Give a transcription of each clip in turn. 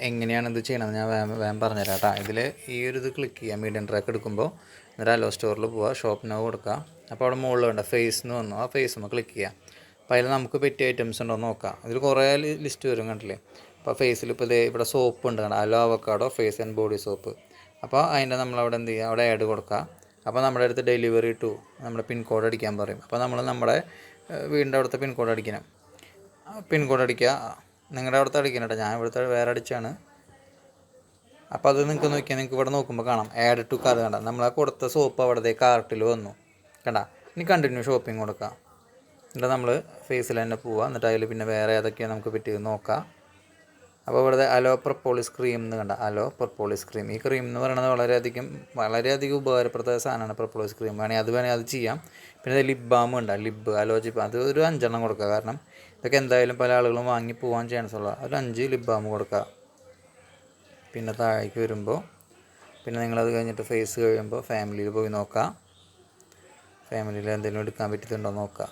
എങ്ങനെയാണ് ഇത് ചെയ്യണമെന്ന് ഞാൻ വേഗം പറഞ്ഞുതരാം കേട്ടോ. ഇതിൽ ഈ ഒരു ഇത് ക്ലിക്ക് ചെയ്യുക, മീഡിയം ട്രാക്ക് എടുക്കുമ്പോൾ എന്നിട്ട് അലോ സ്റ്റോറിൽ പോവുക, ഷോപ്പ് നൗ കൊടുക്കുക. അപ്പോൾ അവിടെ മുകളിൽ വേണ്ട ഫേസ് എന്ന് വന്നു, ആ ഫേസ് ക്ലിക്ക് ചെയ്യുക. അപ്പോൾ അതിൽ നമുക്ക് പറ്റിയ ഐറ്റംസ് ഉണ്ടോ എന്ന് നോക്കാം. ഇതിൽ കുറേ ലിസ്റ്റ് വരും കണ്ടില്ലേ. അപ്പോൾ ഫേസിൽ ഇപ്പോൾ ഇവിടെ സോപ്പ് ഉണ്ട് കണ്ട, aloe avocado face and body soap. അപ്പോൾ അതിൻ്റെ നമ്മളവിടെ എന്ത് ചെയ്യുക, അവിടെ ആഡ് കൊടുക്കുക. അപ്പോൾ നമ്മുടെ അടുത്ത് ഡെലിവറി ടു നമ്മുടെ പിൻകോഡ് അടിക്കാൻ പറയും. അപ്പോൾ നമ്മൾ നമ്മുടെ വീടിൻ്റെ അവിടുത്തെ പിൻകോഡ് അടിക്കണം. പിൻകോഡ് അടിക്കുക, നിങ്ങളുടെ അവിടുത്തെ അടിക്കണം കേട്ടോ. ഞാൻ ഇവിടുത്തെ വേറെ അടിച്ചാണ്. അപ്പോൾ അത് നിങ്ങൾക്ക് നോക്കിയാൽ നിങ്ങൾക്ക് ഇവിടെ നോക്കുമ്പോൾ കാണാം ആഡ് ടു കാർട്ട് കണ്ട, നമ്മളാ കൊടുത്ത സോപ്പ് അവിടുത്തെ കാർട്ടിൽ വന്നു കണ്ട. ഇനി കണ്ടിന്യൂ ഷോപ്പിംഗ് കൊടുക്കാം. എന്നിട്ട് നമ്മൾ ഫേസിൽ തന്നെ പോവുക. എന്നിട്ട് അതിൽ പിന്നെ വേറെ ഏതൊക്കെയാണ് നമുക്ക് പറ്റിയത് നോക്കാം. അപ്പോൾ ഇവിടുത്തെ അലോ പ്രപ്പോളിസ് ക്രീം എന്ന് കണ്ട, അലോ പ്രപ്പോളിസ് ക്രീം. ഈ ക്രീം എന്ന് പറയുന്നത് വളരെയധികം ഉപകാരപ്രദമായ സാധനമാണ് പ്രപ്പോളിസ് ക്രീം. വേണമെങ്കിൽ അത് ചെയ്യാം. പിന്നെ ലിപ് ബാം ഉണ്ട്, അലോ ജിപ്പ്, അത് ഒരു 5 കൊടുക്കുക. കാരണം ഇതൊക്കെ എന്തായാലും പല ആളുകളും വാങ്ങി പോകാൻ ചാൻസ് ഉള്ള ഒരു 5 ലിപ് ബാം കൊടുക്കുക. പിന്നെ താഴേക്ക് വരുമ്പോൾ പിന്നെ നിങ്ങളത് കഴിഞ്ഞിട്ട് ഫേസ് കഴിയുമ്പോൾ ഫാമിലിയിൽ പോയി നോക്കാം. ഫാമിലിയിൽ എന്തെങ്കിലും എടുക്കാൻ പറ്റിയിട്ടുണ്ടോ നോക്കുക.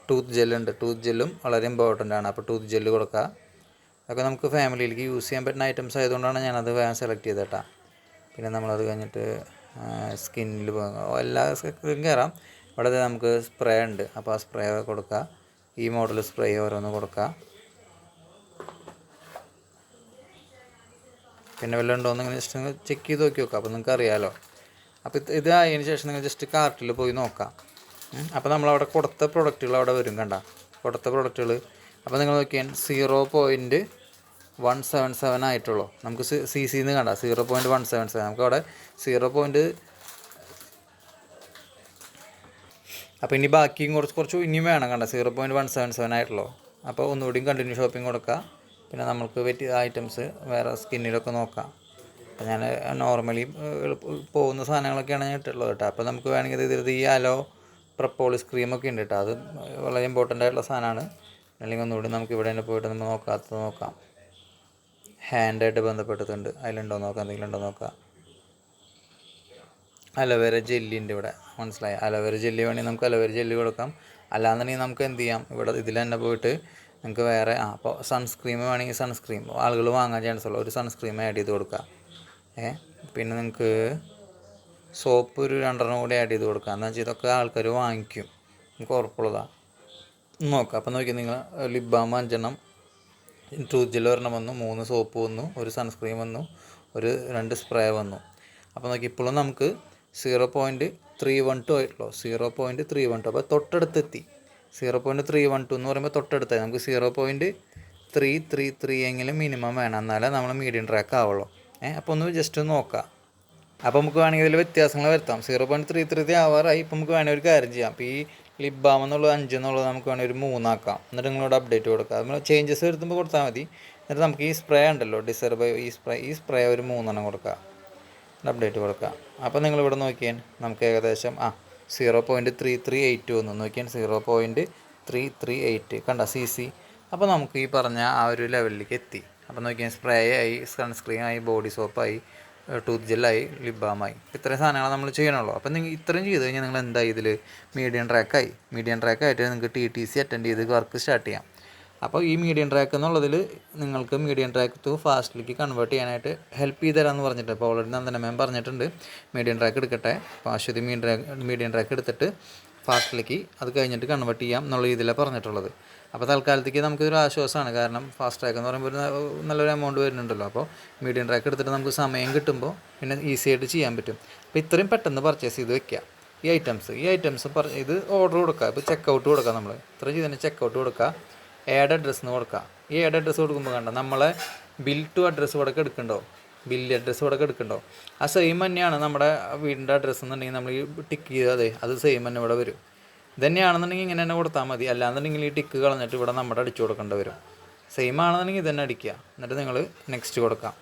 ടൂത്ത് ജെല്ലുണ്ട്, ടൂത്ത് ജെല്ലും വളരെ ഇമ്പോർട്ടൻ്റ് ആണ്. അപ്പോൾ ടൂത്ത് ജെല്ല് കൊടുക്കുക. അതൊക്കെ നമുക്ക് ഫാമിലിയിലേക്ക് യൂസ് ചെയ്യാൻ പറ്റുന്ന ഐറ്റംസ് ആയതുകൊണ്ടാണ് ഞാനത് വേഗം സെലക്ട് ചെയ്തേട്ടാ. പിന്നെ നമ്മളത് കഴിഞ്ഞിട്ട് സ്കിന്നിൽ എല്ലാ സ്കിന്നും കയറാം. ഇവിടെ നമുക്ക് സ്പ്രേ ഉണ്ട്, അപ്പോൾ ആ സ്പ്രേ കൊടുക്കുക. ഈ മോഡൽ സ്പ്രേ ഓരോന്ന് കൊടുക്കുക. പിന്നെ വല്ലതും ഉണ്ടോയെന്ന് ഇങ്ങനെ ജസ്റ്റ് നിങ്ങൾ ചെക്ക് ചെയ്ത് നോക്കി നോക്കാം. അപ്പോൾ നിങ്ങൾക്ക് അറിയാമല്ലോ. അപ്പോൾ ഇത് ആയതിന് ശേഷം നിങ്ങൾ ജസ്റ്റ് കാർട്ടിൽ പോയി നോക്കാം. അപ്പോൾ നമ്മളവിടെ കൊടുത്ത പ്രൊഡക്റ്റുകൾ അവിടെ വരും കണ്ട, കൊടുത്ത പ്രൊഡക്റ്റുകൾ. അപ്പോൾ നിങ്ങൾ നോക്കിയാൽ 0.177 ആയിട്ടുള്ളൂ. നമുക്ക് CCന്ന് കണ്ട 0.177. നമുക്കവിടെ 0. അപ്പോൾ ഇനി ബാക്കിയും കുറച്ച് ഇനിയും വേണം കണ്ട, 0.177 ആയിട്ടുള്ളൂ. അപ്പോൾ ഒന്നുകൂടിയും കണ്ടിന്യൂ ഷോപ്പിംഗ് കൊടുക്കുക. പിന്നെ നമുക്ക് പറ്റിയ ഐറ്റംസ് വേറെ സ്കിന്നിലൊക്കെ നോക്കാം. അപ്പോൾ ഞാൻ നോർമലി പോകുന്ന സാധനങ്ങളൊക്കെയാണ് ഞാൻ ഇട്ടുള്ളത് കേട്ടോ. അപ്പോൾ നമുക്ക് വേണമെങ്കിൽ ഇതിൽ ഈ അലോ പ്രപ്പോളിസ് ക്രീമൊക്കെ ഉണ്ട് കേട്ടോ. അത് വളരെ ഇമ്പോർട്ടൻ്റ് ആയിട്ടുള്ള സാധനമാണ്. അല്ലെങ്കിൽ ഒന്നുകൂടി നമുക്ക് ഇവിടെ തന്നെ പോയിട്ട് നമ്മൾ നോക്കാം. ഹാൻഡായിട്ട് ബന്ധപ്പെട്ടിട്ടുണ്ട്, അതിലുണ്ടോ നോക്കാം, എന്തെങ്കിലും ഉണ്ടോ നോക്കാം. അലോവേര ജെല്ലിൻ്റെ ഇവിടെ മനസ്സിലായി. അലോവേര ജെല്ലി വേണമെങ്കിൽ നമുക്ക് അലോവേര ജെല്ലി കൊടുക്കാം. അല്ലാന്നുണ്ടെങ്കിൽ നമുക്ക് എന്ത് ചെയ്യാം, ഇവിടെ ഇതിൽ തന്നെ പോയിട്ട് നിങ്ങൾക്ക് വേറെ അപ്പോൾ സൺസ്ക്രീം വേണമെങ്കിൽ സൺസ്ക്രീം ആളുകൾ വാങ്ങാൻ ചാൻസ് ഉള്ള ഒരു സൺസ്ക്രീം ആഡ് ചെയ്ത് കൊടുക്കുക. പിന്നെ നിങ്ങൾക്ക് സോപ്പ് ഒരു 2 കൂടി ആഡ് ചെയ്ത് കൊടുക്കുക. എന്താ വെച്ചാൽ ഇതൊക്കെ ആൾക്കാർ വാങ്ങിക്കും, നമുക്ക് ഉറപ്പുള്ളതാണ്. നോക്കാം. അപ്പോൾ നോക്കി നിങ്ങൾ ലിപ് ബാം 5, ടൂത്ത് ജെൽ 1 വന്നു, 3 സോപ്പ് വന്നു, ഒരു സൺസ്ക്രീം വന്നു, 2 സ്പ്രേ വന്നു. അപ്പോൾ നോക്കി ഇപ്പോഴും നമുക്ക് 0.312 ആയിട്ടുള്ളൂ. 0.312. അപ്പോൾ തൊട്ടടുത്തെത്തി. 0.312 എന്ന് പറയുമ്പോൾ തൊട്ടടുത്തായി. നമുക്ക് 0.333 എങ്കിലും മിനിമം വേണം, എന്നാലേ നമ്മൾ മീഡിയം ട്രാക്ക് ആവുള്ളൂ. അപ്പോൾ ഒന്ന് ജസ്റ്റ് നോക്കാം. അപ്പോൾ നമുക്ക് വേണമെങ്കിൽ ഇതിൽ വ്യത്യാസങ്ങൾ വരുത്താം. 0.33 ആവാറായി. ഇപ്പോൾ നമുക്ക് വേണമെങ്കിൽ ഒരു കാര്യം ചെയ്യാം. അപ്പോൾ ഈ ലിപ് ബാം എന്നുള്ളത് 5 എന്നുള്ളത് നമുക്ക് വേണമെങ്കിൽ ഒരു 3 ആക്കാം. എന്നിട്ട് നിങ്ങളോട് അപ്ഡേറ്റ് കൊടുക്കാം. നമ്മൾ ചേഞ്ചസ് വരുത്തുമ്പോൾ കൊടുത്താൽ മതി. എന്നിട്ട് നമുക്ക് ഈ സ്പ്രേ ഉണ്ടല്ലോ, ഡിസർബ് ഈ സ്പ്രേ ഒരു 3 കൊടുക്കുക, അപ്ഡേറ്റ് കൊടുക്കുക. അപ്പോൾ നിങ്ങളിവിടെ നോക്കിയാൽ നമുക്ക് ഏകദേശം 0.3382 വന്നു. നോക്കിയാൽ 0.338 കണ്ട CC. അപ്പോൾ നമുക്ക് ഈ പറഞ്ഞ ആ ഒരു ലെവലിലേക്ക് എത്തി. അപ്പോൾ നോക്കിയാൽ സ്പ്രേ ആയി, സൺസ്ക്രീൻ ആയി, ബോഡി സോപ്പായി, ടൂത്ത് ജെല്ലായി, ലിപ് ബാമായി. ഇത്രയും സാധനങ്ങൾ നമ്മൾ ചെയ്യണമല്ലോ. അപ്പോൾ നിങ്ങൾ ഇത്രയും ചെയ്ത് കഴിഞ്ഞാൽ നിങ്ങൾ എന്തായി, ഇതിൽ മീഡിയം ട്രാക്കായിട്ട് നിങ്ങൾക്ക് TTC അറ്റൻഡ് ചെയ്ത് വർക്ക് സ്റ്റാർട്ട് ചെയ്യാം. അപ്പോൾ ഈ മീഡിയം ട്രാക്ക് എന്നുള്ളതിൽ നിങ്ങൾക്ക് മീഡിയം ട്രാക്ക് ടു ഫാസ്റ്റിലേക്ക് കൺവേർട്ട് ചെയ്യാനായിട്ട് ഹെൽപ്പ് ചെയ്ത് തരാമെന്ന് പറഞ്ഞിട്ട് ഇപ്പോൾ ഓൾറെഡി നന്ദന മാം പറഞ്ഞിട്ടുണ്ട്. മീഡിയം ട്രാക്ക് എടുക്കട്ടെ, അപ്പോൾ അശ്വതി മീഡിയം ട്രാക്ക് എടുത്തിട്ട് ഫാസ്റ്റിലേക്ക് അത് കഴിഞ്ഞിട്ട് കൺവേർട്ട് ചെയ്യാം എന്നുള്ള രീതിയിലാണ് പറഞ്ഞിട്ടുള്ളത്. അപ്പോൾ തൽക്കാലത്തേക്ക് നമുക്കിതൊരു ആശ്വാസമാണ്. കാരണം ഫാസ്റ്റ് ട്രാക്ക് എന്ന് പറയുമ്പോൾ നല്ലൊരു എമൗണ്ട് വരുന്നുണ്ടല്ലോ. അപ്പോൾ മീഡിയം ട്രാക്ക് എടുത്തിട്ട് നമുക്ക് സമയം കിട്ടുമ്പോൾ പിന്നെ ഈസി ആയിട്ട് ചെയ്യാൻ പറ്റും. അപ്പോൾ ഇത്രയും പെട്ടെന്ന് പർച്ചേസ് ചെയ്ത് വെക്കുക. ഈ ഐറ്റംസ് ഇത് ഓർഡർ കൊടുക്കുക. ഇപ്പോൾ ചെക്കൗട്ട് കൊടുക്കുക. നമ്മൾ ഇത്ര ചെയ്തതിന് ചെക്കൗട്ട് കൊടുക്കുക. ആഡ് അഡ്രസ്സ് എന്ന് കൊടുക്കുക. ഈ ആഡ് അഡ്രസ്സ് കൊടുക്കുമ്പോൾ കണ്ട നമ്മളെ ബിൽ ടു അഡ്രസ്സ് ഇവിടെ എടുക്കണ്ടോ, ബില്ല് അഡ്രസ്സ് ഇവിടെ എടുക്കണ്ടോ, ആ സെയിം തന്നെയാണ് നമ്മുടെ വീടിൻ്റെ അഡ്രസ്സ് എന്നുണ്ടെങ്കിൽ നമ്മൾ ഈ ടിക്ക് ചെയ്താൽ അത് സെയിം തന്നെ ഇവിടെ വരും. ഇതന്നെയാണെന്നുണ്ടെങ്കിൽ ഇങ്ങനെ തന്നെ കൊടുത്താൽ മതി. അല്ലാന്നുണ്ടെങ്കിൽ ഈ ടിക്ക് കളഞ്ഞിട്ട് ഇവിടെ നമ്മുടെ അടിച്ചു കൊടുക്കേണ്ടി വരും. സെയിം ആണെന്നുണ്ടെങ്കിൽ ഇതന്നെ അടിക്കുക. എന്നിട്ട് നിങ്ങൾ നെക്സ്റ്റ് കൊടുക്കാം.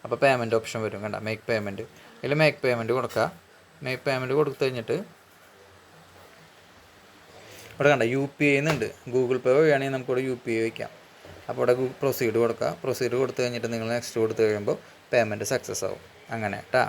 അപ്പോൾ പേയ്മെൻറ്റ് ഓപ്ഷൻ വരും കണ്ട, മേക്ക് പേയ്മെൻറ്റ്. അതിൽ മേക്ക് പേയ്മെൻറ്റ് കൊടുക്കുക. മേക്ക് പേയ്മെൻറ്റ് കൊടുത്തു കഴിഞ്ഞിട്ട് ഇവിടെ കണ്ട UPI എന്നുണ്ട്. ഗൂഗിൾ പേ വഴിയാണെങ്കിൽ നമുക്കിവിടെ UPI വയ്ക്കാം. അപ്പോൾ ഇവിടെ പ്രൊസീഡ് കൊടുക്കുക. പ്രൊസീഡ് കൊടുത്തു കഴിഞ്ഞിട്ട് നിങ്ങൾ നെക്സ്റ്റ് കൊടുത്തു കഴിയുമ്പോൾ പേയ്മെൻറ്റ് സക്സസ് ആവും. അങ്ങനെ കേട്ടോ.